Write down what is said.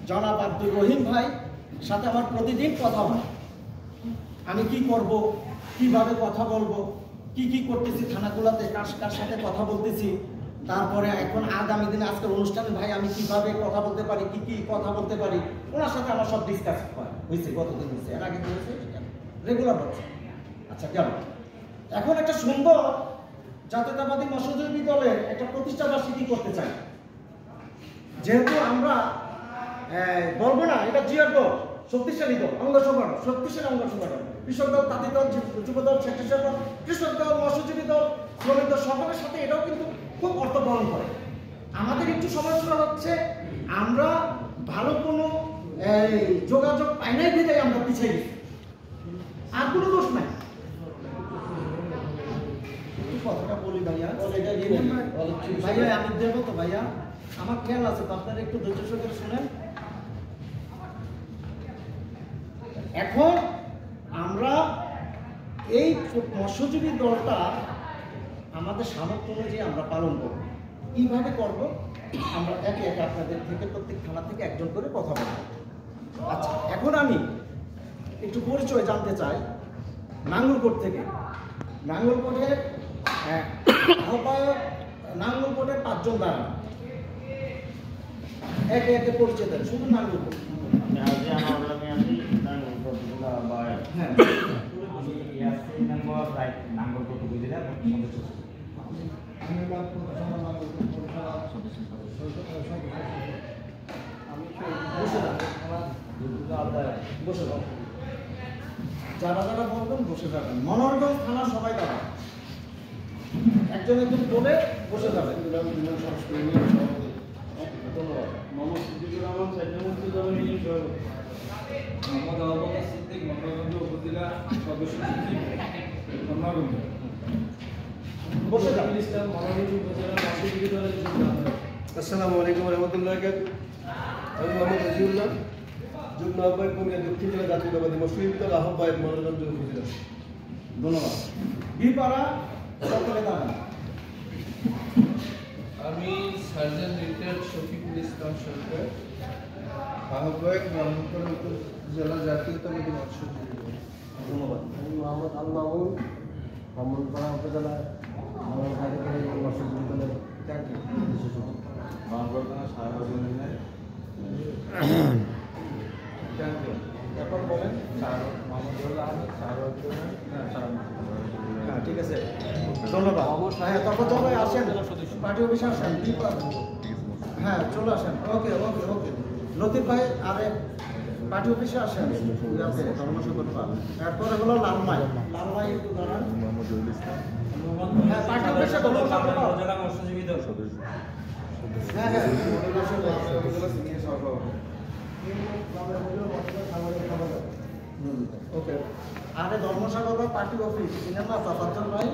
জনাব আব্দুর রহিম ভাই সাথে আমার প্রতিদিন কথা হয়। আমি কি করব, কিভাবে কথা বলবো, কি করতেছি থানাগুলোতে, কার সাথে কথা বলতেছি, তারপরে এখন আগামী দিনে আজকের অনুষ্ঠানে ভাই আমি কিভাবে কথা বলতে পারি, কি কথা বলতে পারি, ওনার সাথে আমার সব ডিসকাস হয়েছে। গতদিন হয়েছে, এর আগে হয়েছে, রেগুলার হচ্ছে। আচ্ছা গেল, এখন একটা সুন্দর জাতীয়তাবাদী মৎস্যজীবী দলের একটা প্রতিষ্ঠা বার্ষিকী করতে চাই। যেহেতু আমরা বলবো না এটা জিয়ার দল, শক্তিশালী দল, অঙ্গ সংগঠন, শক্তিশালী অঙ্গ সংগঠন, কৃষক দল, তাঁতি দল, যুব দল, স্বেচ্ছাসেবক দল, কৃষক দল, মৎস্যজীবী দল, শ্রমিক দল, সকলের সাথে এটাও কিন্তু খুব অর্থ বহন করে। আমাদের একটু সমস্যা হচ্ছে আমরা ভালো কোনো যোগাযোগ পাই নাই বিধায় আমরা পিছিয়ে গেছি, আর কোনো দোষ নাই। কথাটা বলি ভাইয়া, ভাইয়া আমি দেবো তো ভাইয়া, আমার খেয়াল আছে তো, আপনারা একটু ধৈর্য সহকারে শুনেন। এখন আমরা এই মৎস্যজীবী দলটা আমাদের সামর্থ্য অনুযায়ী আমরা পালন করব। কিভাবে করব আমরা একে একে আপনাদের থেকে প্রত্যেক থানা থেকে একজন করে কথা বলব। আচ্ছা, এখন আমি একটু পরিচয় জানতে চাই নাঙ্গলকোট থেকে। নাঙ্গলকোটের আহ্বায়ক, নাঙ্গলকোটের 5 জন দাঁড়ান, একে একে পরিচয় দেন, শুধু নাঙ্গলকোট। হ্যাঁ, যারা যারা বলবেন বসে যাবেন। মনোহরগঞ্জ থানা সবাই দাঁড়ান, একজন একজন বলে বসে যাবেন। ধন্যবাদ। মোহাম্মদ সিদ্দিকুর রহমান, মোহাম্মদ আবুবকর সিদ্দিক, মনোরঞ্জ উপজেলা সদস্য সচিব, ধর্মগঞ্জ। বসে যাবেন। ইসলাম, মনোরঞ্জ উপজেলা মৎস্যজীবী দলের যুগ্ম আহ্বায়ক। আসসালামু আলাইকুম রহমতুল্লাহ। আমি মোহাম্মদ আজিউল্লাহ, যুগ্ম আহ্বায়ক কুমিল্লা দক্ষিণ জেলা জাতীয়তাবাদী মৎস্যজীবী দল, আহ্বায়ক মনোরঞ্জ উপজেলা। ধন্যবাদ। বিপাড়া সকলে দাঁড়ান। আমি সার্জন রিটায়ার্ড শফিকুল ইসলাম সরকার, আহ্বায়ক ব্রহ্মপুর উপজেলা জাতীয়তাবাদী মৎস্যজীবী দল। ধন্যবাদ। আমি মোহাম্মদ আল মামুন, ব্রাহ্মণপাড়া উপজেলা মৎস্যজীবী দলের এখন বলেন। হ্যাঁ, ঠিক আছে, ধন্যবাদ। হ্যাঁ, তখন চলে আসেন, পার্টি অফিসে আসেন। হ্যাঁ, চলে আসেন। ওকে ওকে ওকে লতিফ ভাই, আরে পার্টি অফিসে আসেন। এরপরে হলো লালমাই। লালমাই একটু দাঁড়ান। হ্যাঁ, পার্টি অফিসে জেলা মৎস্যজীবী দল সদস্য। হ্যাঁ হ্যাঁ, ওকে। আরে ধর্মসাগর পার্টি অফিস চিনেন না, চাপাচ্চন ভাই?